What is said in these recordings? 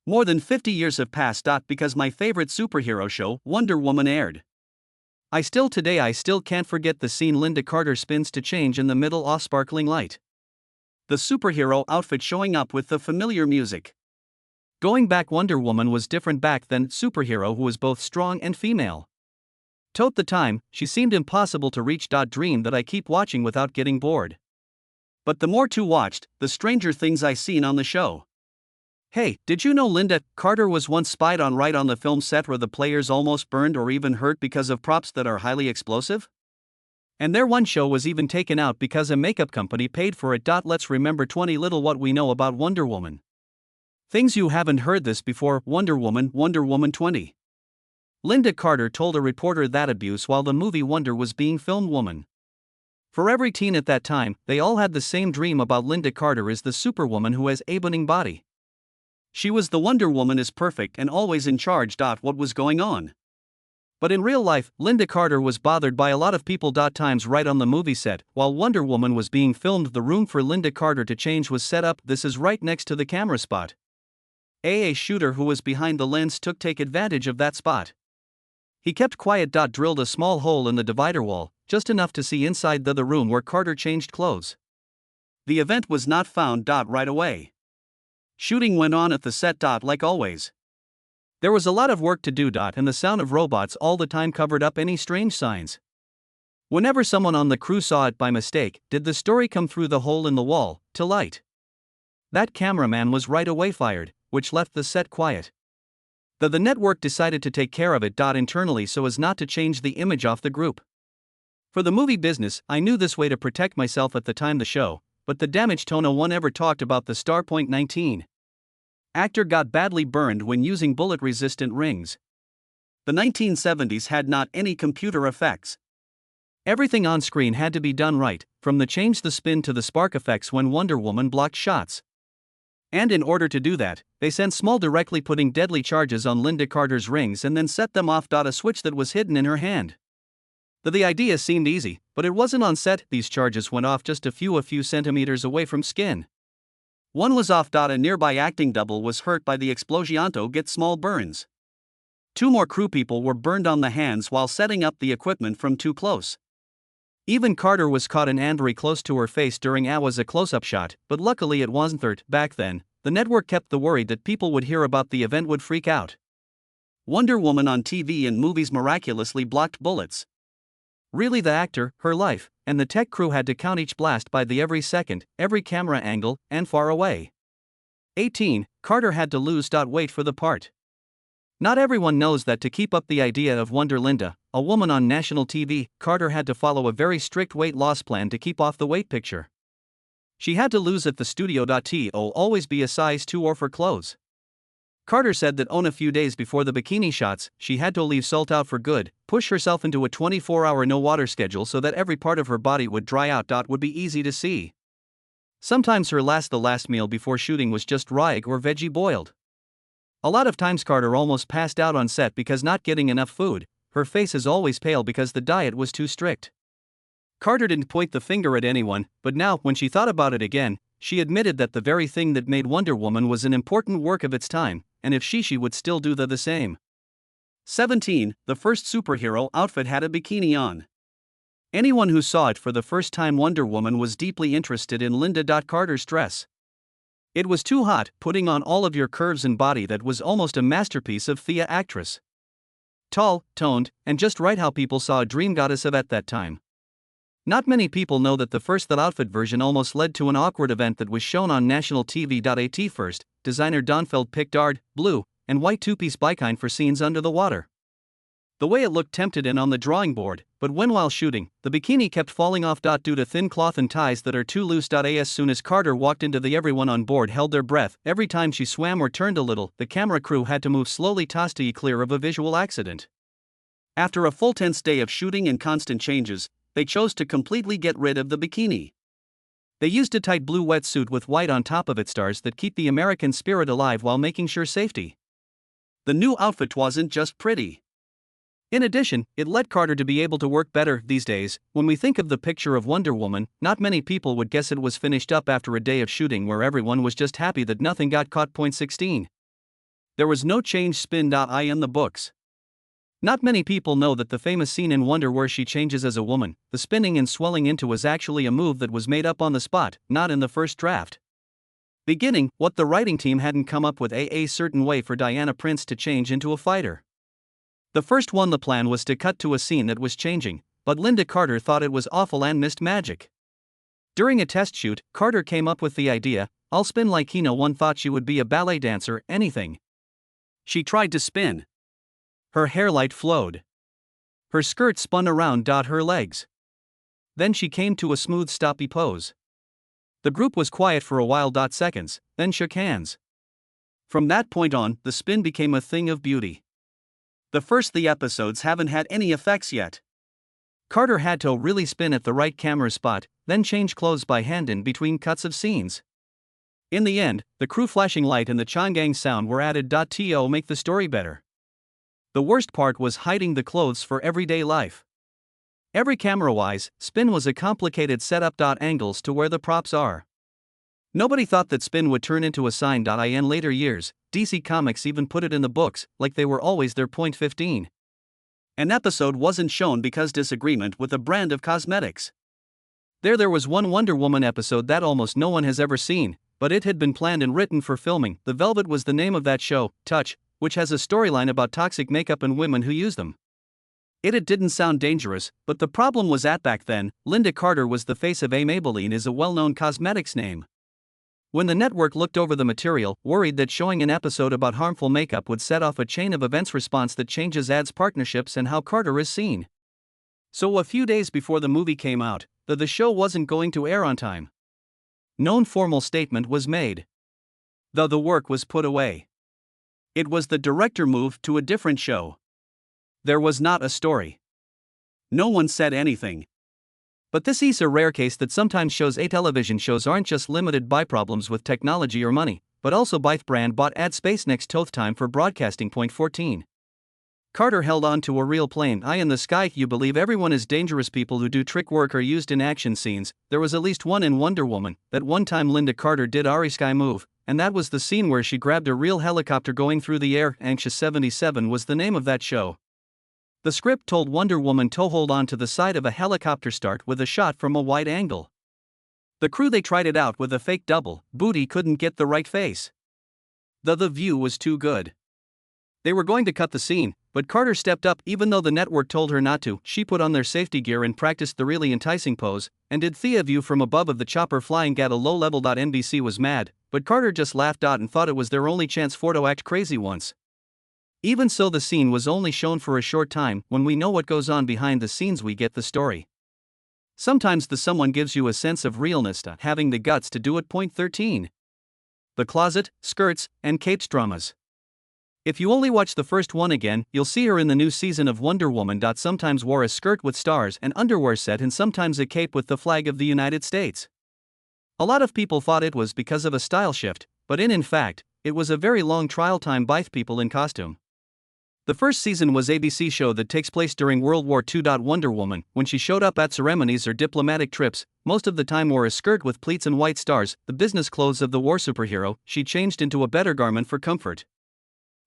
More than 50 years have passed. Because my favorite superhero show, Wonder Woman, aired. I still can't forget the scene Lynda Carter spins to change in the middle of sparkling light. The superhero outfit showing up with the familiar music. Going back, Wonder Woman was different back then, superhero who was both strong and female. Tote the time, she seemed impossible to reach. Dream that I keep watching without getting bored. But the more to watched, the stranger things I seen on the show. Hey, did you know Lynda Carter was once spied on right on the film set where the players almost burned or even hurt because of props that are highly explosive? And their one show was even taken out because a makeup company paid for it. Let's remember 20 little what we know about Wonder Woman. Things you haven't heard this before. Wonder Woman 20. Lynda Carter told a reporter that abuse while the movie Wonder was being filmed. Woman. For every teen at that time, they all had the same dream about Lynda Carter as the superwoman who has a burning body. She was the Wonder Woman, is perfect and always in charge. What was going on? But in real life, Lynda Carter was bothered by a lot of people. Times right on the movie set, while Wonder Woman was being filmed, the room for Lynda Carter to change was set up. This is right next to the camera spot. A shooter who was behind the lens take advantage of that spot. He kept quiet. Drilled a small hole in the divider wall, just enough to see inside the room where Carter changed clothes. The event was not found. Right away. Shooting went on at the set. Like always. There was a lot of work to do. And the sound of robots all the time covered up any strange signs. Whenever someone on the crew saw it by mistake, did the story come through the hole in the wall, to light. That cameraman was right away fired, which left the set quiet. The network decided to take care of it. Internally so as not to change the image off the group. For the movie business, I knew this way to protect myself at the time the show, but the damage no one ever talked about. The star-19 actor got badly burned when using bullet-resistant rings. The 1970s had not any computer effects. Everything on screen had to be done right, from the change the spin to the spark effects when Wonder Woman blocked shots. And in order to do that, they sent small directly putting deadly charges on Lynda Carter's rings and then set them off. A switch that was hidden in her hand. The idea seemed easy, but it wasn't on set. These charges went off just a few centimeters away from skin. One was off. A nearby acting double was hurt by the explosion. Get small burns. 2 more crew people were burned on the hands while setting up the equipment from too close. Even Carter was caught in very close to her face during a close-up shot, but luckily it wasn't hurt. Back then, the network kept the worry that people would hear about the event would freak out. Wonder Woman on TV and movies miraculously blocked bullets. Really, the actor, her life, and the tech crew had to count each blast by the every second, every camera angle, and far away. 18. Carter had to lose weight for the part. Not everyone knows that to keep up the idea of Wonder Lynda, a woman on national TV, Carter had to follow a very strict weight loss plan to keep off the weight picture. She had to lose at the studio. To always be a size 2 or for clothes. Carter said that on a few days before the bikini shots, she had to leave salt out for good, push herself into a 24-hour no-water schedule so that every part of her body would dry out. Would be easy to see. Sometimes the last meal before shooting was just raw egg or veggie boiled. A lot of times Carter almost passed out on set because not getting enough food. Her face is always pale because the diet was too strict. Carter didn't point the finger at anyone, but now, when she thought about it again, she admitted that the very thing that made Wonder Woman was an important work of its time, and if she would still do the same. 17. The first superhero outfit had a bikini on. Anyone who saw it for the first time, Wonder Woman was deeply interested in Lynda Carter's dress. It was too hot, putting on all of your curves and body. That was almost a masterpiece of Thea actress. Tall, toned, and just right how people saw a dream goddess of at that time. Not many people know that the first outfit version almost led to an awkward event that was shown on national TV. At first, designer Donfeld picked blue, and white 2-piece bikini for scenes under the water. The way it looked tempted in on the drawing board, but while shooting, the bikini kept falling off. Due to thin cloth and ties that are too loose. As soon as Carter walked into everyone on board held their breath. Every time she swam or turned a little, the camera crew had to move slowly to stay clear of a visual accident. After a full tense day of shooting and constant changes, they chose to completely get rid of the bikini. They used a tight blue wetsuit with white on top of it, stars that keep the American spirit alive while making sure safety. The new outfit wasn't just pretty. In addition, it led Carter to be able to work better. These days, when we think of the picture of Wonder Woman, not many people would guess it was finished up after a day of shooting where everyone was just happy that nothing got caught. 16. There was no change spin.I in the books. Not many people know that the famous scene in Wonder where she changes as a woman, the spinning and swelling into, was actually a move that was made up on the spot, not in the first draft. Beginning, what the writing team hadn't come up with a certain way for Diana Prince to change into a fighter. The first one, the plan was to cut to a scene that was changing, but Lynda Carter thought it was awful and missed magic. During a test shoot, Carter came up with the idea, "I'll spin like Kino." One thought she would be a ballet dancer, anything. She tried to spin. Her hairlight flowed. Her skirt spun around her legs. Then she came to a smooth stoppy pose. The group was quiet for a while seconds, then shook hands. From that point on, the spin became a thing of beauty. The first three episodes haven't had any effects yet. Carter had to really spin at the right camera spot, then change clothes by hand in between cuts of scenes. In the end, the crew flashing light and the Chang'ang sound were added to make the story better. The worst part was hiding the clothes for everyday life. Every camera-wise, spin was a complicated setup. Angles to where the props are. Nobody thought that spin would turn into a sign. In later years, DC Comics even put it in the books, like they were always their point 15. An episode wasn't shown because disagreement with a brand of cosmetics. There was one Wonder Woman episode that almost no one has ever seen, but it had been planned and written for filming. The Velvet was the name of that show, Touch, which has a storyline about toxic makeup and women who use them. It didn't sound dangerous, but the problem was that back then, Lynda Carter was the face of Maybelline, is a well-known cosmetics name. When the network looked over the material, worried that showing an episode about harmful makeup would set off a chain of events response that changes ads, partnerships, and how Carter is seen. So a few days before the movie came out, the show wasn't going to air on time. No formal statement was made. The work was put away. It was the director moved to a different show. There was not a story. No one said anything. But this is a rare case that sometimes shows television shows aren't just limited by problems with technology or money, but also by brand bought ad space. Next time for broadcasting. Point 14. Carter held on to a real plane eye in the sky. You believe everyone is dangerous. People who do trick work are used in action scenes. There was at least one in Wonder Woman. That one time Lynda Carter did Ari Sky move, and that was the scene where she grabbed a real helicopter going through the air. Anxious 77 was the name of that show. The script told Wonder Woman to hold on to the side of a helicopter, start with a shot from a wide angle. The crew, they tried it out with a fake double. Booty couldn't get the right face. The view was too good. They were going to cut the scene, but Carter stepped up even though the network told her not to. She put on their safety gear and practiced the really enticing pose, and did the view from above of the chopper flying at a low level. NBC was mad, but Carter just laughed and thought it was their only chance for to act crazy once. Even so, the scene was only shown for a short time. When we know what goes on behind the scenes, we get the story. Sometimes the someone gives you a sense of realness to having the guts to do it. Point 13. The closet, skirts, and capes dramas. If you only watch the first one again, you'll see her in the new season of Wonder Woman. Sometimes wore a skirt with stars and underwear set, and sometimes a cape with the flag of the United States. A lot of people thought it was because of a style shift, but in fact, it was a very long trial time by people in costume. The first season was ABC show that takes place during World War II. Wonder Woman, when she showed up at ceremonies or diplomatic trips, most of the time wore a skirt with pleats and white stars, the business clothes of the war superhero. She changed into a better garment for comfort.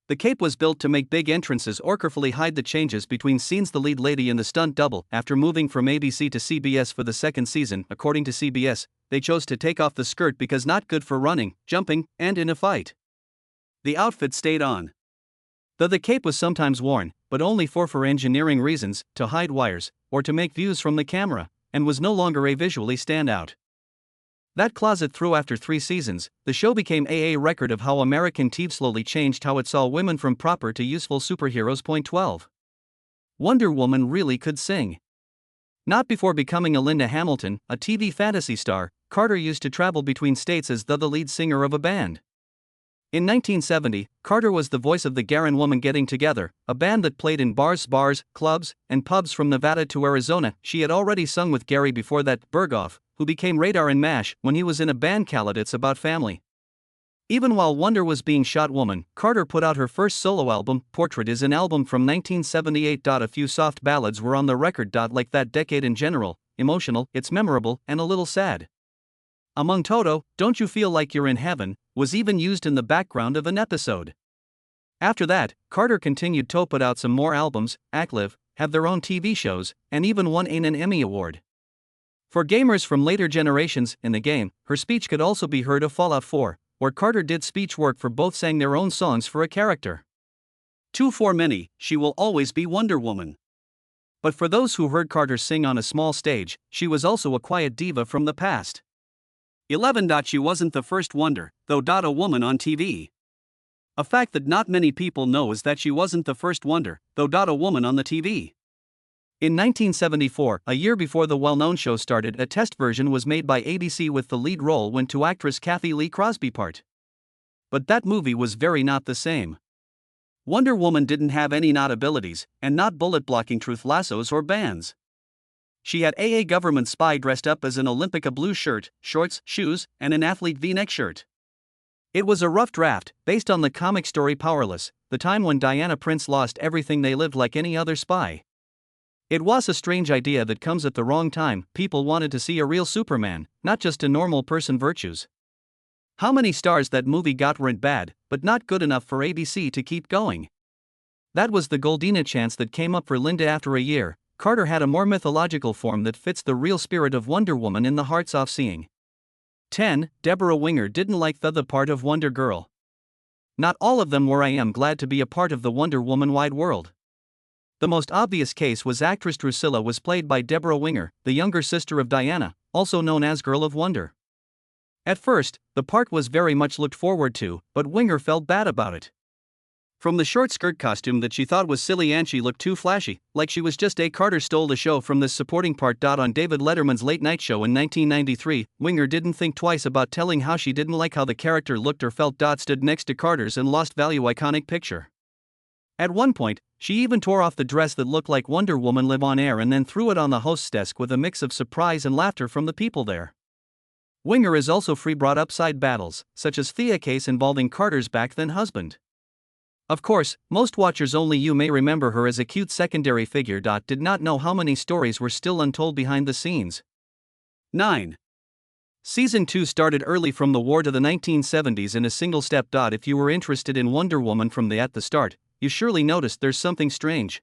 The cape was built to make big entrances or carefully hide the changes between scenes. The lead lady and the stunt double, after moving from ABC to CBS for the second season, according to CBS, they chose to take off the skirt because not good for running, jumping, and in a fight. The outfit stayed on. The cape was sometimes worn, but only for engineering reasons, to hide wires, or to make views from the camera, and was no longer a visually standout. That closet through after 3 seasons, the show became a record of how American TV slowly changed how it saw women from proper to useful superheroes. Point 12. Wonder Woman really could sing. Not before becoming a Linda Hamilton, a TV fantasy star, Carter used to travel between states as the lead singer of a band. In 1970, Carter was the voice of the Garin Woman Getting Together, a band that played in bars, clubs, and pubs from Nevada to Arizona. She had already sung with Gary before that, Berghoff, who became Radar in MASH, when he was in a band called It's About Family. Even while Wonder was being shot, Woman, Carter put out her first solo album. Portrait is an album from 1978. A few soft ballads were on the record. Like that decade in general, emotional, it's memorable, and a little sad. Among Toto, Don't You Feel Like You're in Heaven, was even used in the background of an episode. After that, Carter continued to put out some more albums, act live, have their own TV shows, and even won an Emmy Award. For gamers from later generations, in the game, her speech could also be heard of Fallout 4, where Carter did speech work for both sang their own songs for a character. 2 For many, she will always be Wonder Woman. But for those who heard Carter sing on a small stage, she was also a quiet diva from the past. 11. She wasn't the first Wonder, though. A woman on TV. A fact that not many people know is that she wasn't the first Wonder, though. A woman on the TV. In 1974, a year before the well-known show started, a test version was made by ABC with the lead role went to actress Kathy Lee Crosby part. But that movie was very not the same. Wonder Woman didn't have any not abilities, and not bullet-blocking truth lassos or bands. She had a government spy dressed up as an Olympica blue shirt, shorts, shoes, and an athlete V-neck shirt. It was a rough draft, based on the comic story Powerless, the time when Diana Prince lost everything. They lived like any other spy. It was a strange idea that comes at the wrong time. People wanted to see a real Superman, not just a normal person virtues. How many stars that movie got weren't bad, but not good enough for ABC to keep going. That was the Goldina chance that came up for Lynda after a year. Carter had a more mythological form that fits the real spirit of Wonder Woman in the hearts of seeing. 10. Deborah Winger didn't like the part of Wonder Girl. Not all of them were. I am glad to be a part of the Wonder Woman wide world. The most obvious case was actress Drusilla was played by Deborah Winger, the younger sister of Diana, also known as Girl of Wonder. At first, the part was very much looked forward to, but Winger felt bad about it. From the short skirt costume that she thought was silly and she looked too flashy, like she was just a Carter stole the show from this supporting part. On David Letterman's Late Night Show in 1993, Winger didn't think twice about telling how she didn't like how the character looked or felt. Stood next to Carter's and lost value iconic picture. At one point, she even tore off the dress that looked like Wonder Woman live on air and then threw it on the host's desk with a mix of surprise and laughter from the people there. Winger is also free brought up side battles, such as Thea case involving Carter's back then husband. Of course, most watchers only you may remember her as a cute secondary figure. Did not know how many stories were still untold behind the scenes. 9. Season 2 started early from the war to the 1970s in a single step. If you were interested in Wonder Woman from at the start, you surely noticed there's something strange.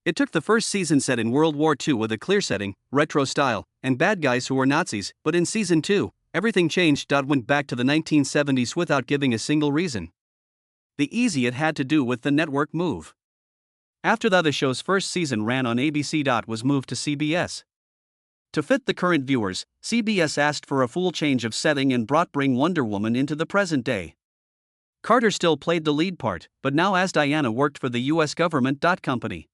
It took the first season set in World War II with a clear setting, retro style, and bad guys who were Nazis, but in Season 2, everything changed. Went back to the 1970s without giving a single reason. The easy it had to do with the network move. After the show's first season ran on ABC. Was moved to CBS. To fit the current viewers, CBS asked for a full change of setting and bring Wonder Woman into the present day. Carter still played the lead part, but now as Diana worked for the US government. Company.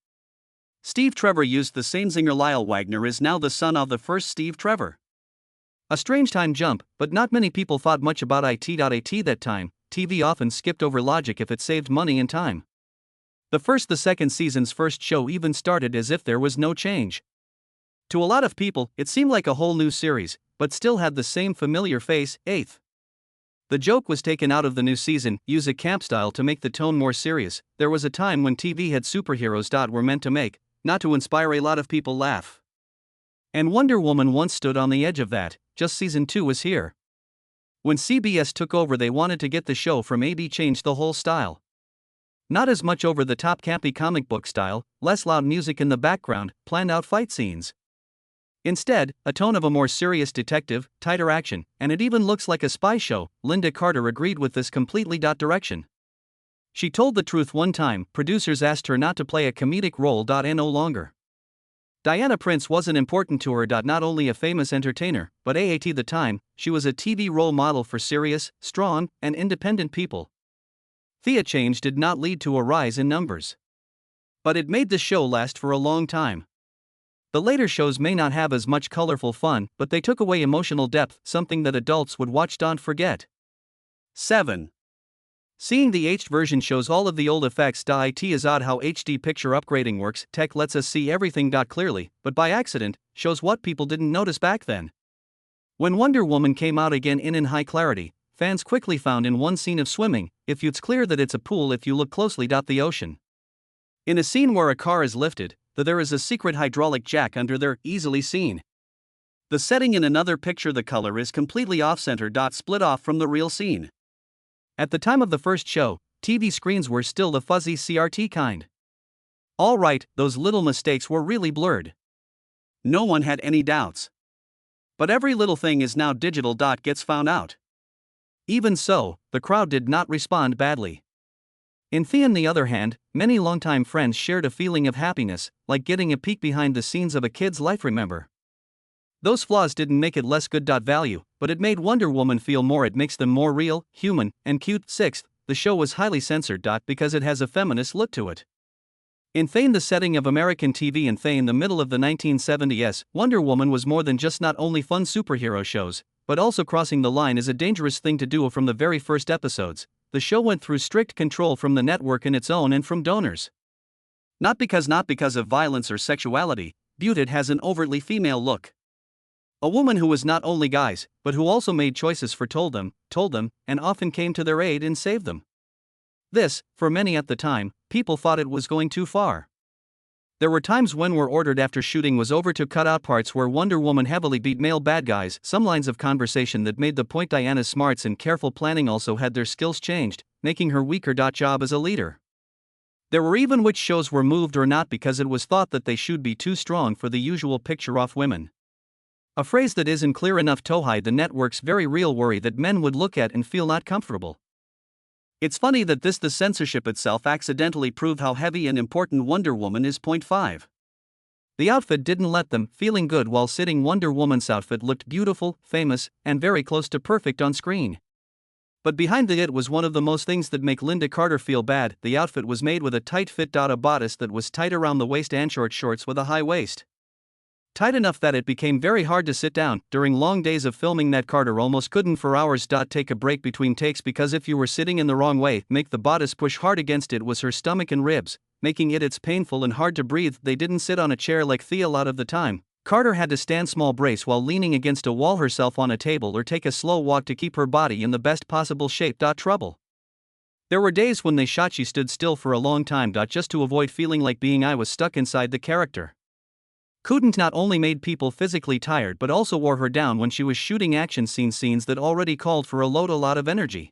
Steve Trevor used the same singer. Lyle Wagner is now the son of the first Steve Trevor. A strange time jump, but not many people thought much about it. At that time, TV often skipped over logic if it saved money and time. The second season's first show even started as if there was no change. To a lot of people, it seemed like a whole new series, but still had the same familiar face. 8th. The joke was taken out of the new season, use a camp style to make the tone more serious. There was a time when TV had superheroes. Were meant to make, not to inspire a lot of people laugh. And Wonder Woman once stood on the edge of that, just Season 2 was here. When CBS took over, they wanted to get the show from AB, changed the whole style. Not as much over the top campy comic book style, less loud music in the background, planned out fight scenes. Instead, a tone of a more serious detective, tighter action, and it even looks like a spy show. Lynda Carter agreed with this completely. Direction. She told the truth one time, producers asked her not to play a comedic role. No longer. Diana Prince wasn't important to her. Not only a famous entertainer, but at the time, she was a TV role model for serious, strong, and independent people. Thea change did not lead to a rise in numbers. But it made the show last for a long time. The later shows may not have as much colorful fun, but they took away emotional depth, something that adults would watch. Forget. 7. Seeing the aged version shows all of the old effects. It is odd how HD picture upgrading works. Tech lets us see everything. Clearly, but by accident, shows what people didn't notice back then. When Wonder Woman came out again in high clarity, fans quickly found in one scene of swimming, it's clear that it's a pool if you look closely. The ocean. In a scene where a car is lifted, there is a secret hydraulic jack under there, easily seen. The setting in another picture, the color is completely off-center. Split off from the real scene. At the time of the first show, TV screens were still the fuzzy CRT kind. All right, those little mistakes were really blurred. No one had any doubts. But every little thing is now digital. Gets found out. Even so, the crowd did not respond badly. In on the other hand, many longtime friends shared a feeling of happiness, like getting a peek behind the scenes of a kid's life. Remember, those flaws didn't make it less good. Value, but it made Wonder Woman feel more. It makes them more real, human, and cute. Sixth, the show was highly censored. Because it has a feminist look to it. In the setting of American TV in the middle of the 1970s, Wonder Woman was more than just not only fun superhero shows, but also crossing the line is a dangerous thing to do. From the very first episodes, the show went through strict control from the network in its own and from donors. Not because of violence or sexuality, but it has an overtly female look. A woman who was not only guys, but who also made choices for told them, and often came to their aid and saved them. This, for many at the time, people thought it was going too far. There were times when were ordered after shooting was over to cut out parts where Wonder Woman heavily beat male bad guys, some lines of conversation that made the point. Diana's smarts and careful planning also had their skills changed, making her weaker. Job as a leader. There were even which shows were moved or not because it was thought that they should be too strong for the usual picture of women. A phrase that isn't clear enough to hide the network's very real worry that men would look at and feel not comfortable. It's funny that the censorship itself accidentally proved how heavy and important Wonder Woman is. 5. The outfit didn't let them feeling good while sitting. Wonder Woman's outfit looked beautiful, famous, and very close to perfect on screen. But behind it was one of the most things that make Lynda Carter feel bad. The outfit was made with a tight fit. A bodice that was tight around the waist and short shorts with a high waist. Tight enough that it became very hard to sit down. During long days of filming that Carter almost couldn't for hours. Take a break between takes because if you were sitting in the wrong way, make the bodice push hard against it was her stomach and ribs, making it's painful and hard to breathe. They didn't sit on a chair like Thea a lot of the time. Carter had to stand small brace while leaning against a wall herself on a table or take a slow walk to keep her body in the best possible shape. Trouble. There were days when they shot she stood still for a long time. Just to avoid feeling like I was stuck inside the character. Couldn't not only made people physically tired but also wore her down when she was shooting action scenes that already called for a lot of energy.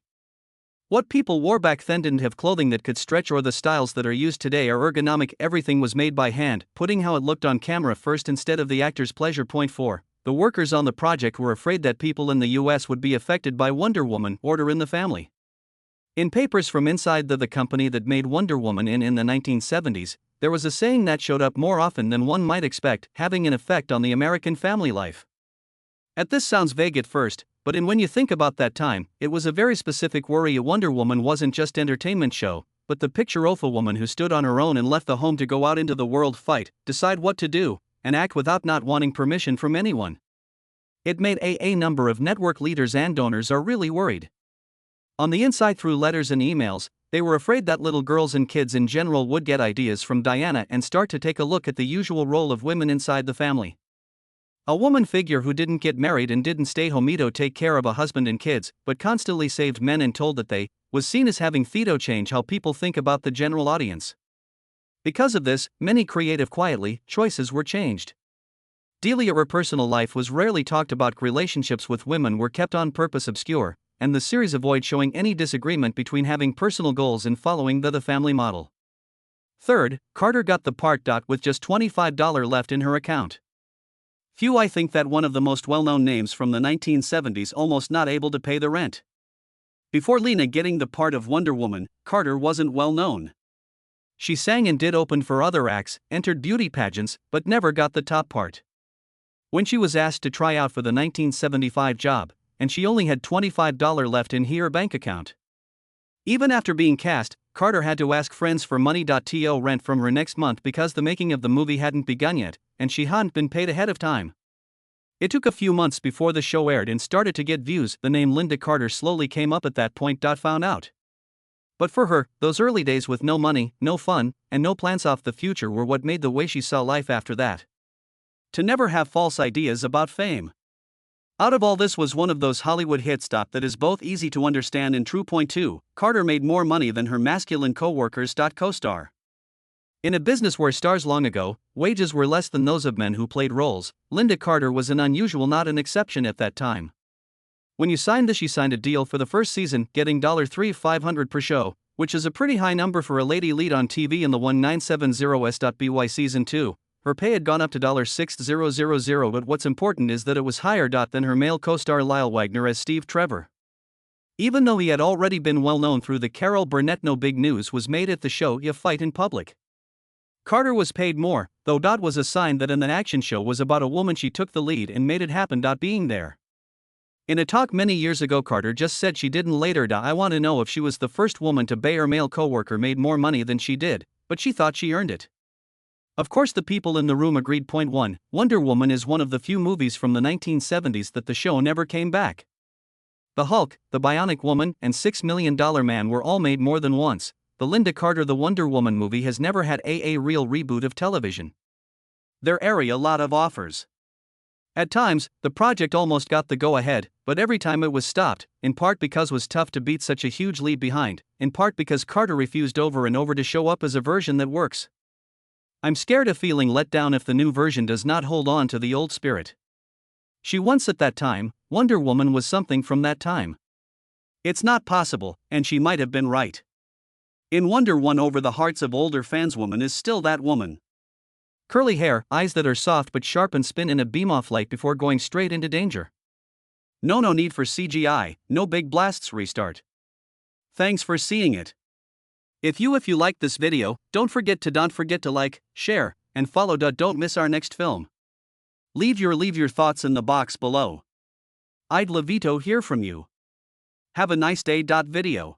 What people wore back then didn't have clothing that could stretch or the styles that are used today are ergonomic. Everything was made by hand, putting how it looked on camera first instead of the actor's pleasure. 4. The workers on the project were afraid that people in the US would be affected by Wonder Woman. Order in the family. In papers from inside the company that made Wonder Woman in the 1970s, there was a saying that showed up more often than one might expect, having an effect on the American family life. This sounds vague at first, but when you think about that time, it was a very specific worry. A Wonder Woman wasn't just entertainment show, but the picture of a woman who stood on her own and left the home to go out into the world, fight, decide what to do, and act without not wanting permission from anyone. It made a number of network leaders and donors are really worried. On the inside, through letters and emails, they were afraid that little girls and kids in general would get ideas from Diana and start to take a look at the usual role of women inside the family. A woman figure who didn't get married and didn't stay home to take care of a husband and kids, but constantly saved men and told that they was seen as having change how people think about the general audience. Because of this, many creative choices were changed. Her personal life was rarely talked about. Relationships with women were kept on purpose obscure, and the series avoid showing any disagreement between having personal goals and following the family model. Third, Carter got the part. With just $25 left in her account. I think that one of the most well-known names from the 1970s almost not able to pay the rent. Before Lena getting the part of Wonder Woman, Carter wasn't well known. She sang and did open for other acts, entered beauty pageants, but never got the top part. When she was asked to try out for the 1975 job, and she only had $25 left in her bank account. Even after being cast, Carter had to ask friends for money. To rent from her next month because the making of the movie hadn't begun yet, and she hadn't been paid ahead of time. It took a few months before the show aired and started to get views. The name Lynda Carter slowly came up at that point. Found out. But for her, those early days with no money, no fun, and no plans of the future were what made the way she saw life after that. To never have false ideas about fame. Out of all this was one of those Hollywood hits that is both easy to understand and true. 2. Carter made more money than her masculine co-workers. Co-star. In a business where stars long ago, wages were less than those of men who played roles, Lynda Carter was an unusual, not an exception at that time. When she signed a deal for the first season, getting $3,500 per show, which is a pretty high number for a lady lead on TV in the 1970s.by season 2. Her pay had gone up to $6,000, but what's important is that it was higher than her male co-star Lyle Wagner as Steve Trevor. Even though he had already been well known through the Carol Burnett No Big News was made at the show You Fight in Public. Carter was paid more, though was a sign that an action show was about a woman she took the lead and made it happen. Being there. In a talk many years ago, Carter just said she didn't later. I want to know if she was the first woman to bay her male co-worker made more money than she did, but she thought she earned it. Of course the people in the room agreed. Point 1, Wonder Woman is one of the few movies from the 1970s that the show never came back. The Hulk, The Bionic Woman, and $6 Million Man were all made more than once. The Lynda Carter The Wonder Woman movie has never had a real reboot of television. There are a lot of offers. At times, the project almost got the go-ahead, but every time it was stopped, in part because it was tough to beat such a huge lead behind, in part because Carter refused over and over to show up as a version that works. I'm scared of feeling let down if the new version does not hold on to the old spirit. She once at that time, Wonder Woman was something from that time. It's not possible, and she might have been right. In Wonder Woman over the hearts of older fans, woman is still that woman. Curly hair, eyes that are soft but sharp and spin in a beam-off light before going straight into danger. No need for CGI, no big blasts. Restart. Thanks for seeing it. If you like this video, don't forget to like, share, and follow. Don't miss our next film. Leave your thoughts in the box below. I'd love to hear from you. Have a nice day. Video.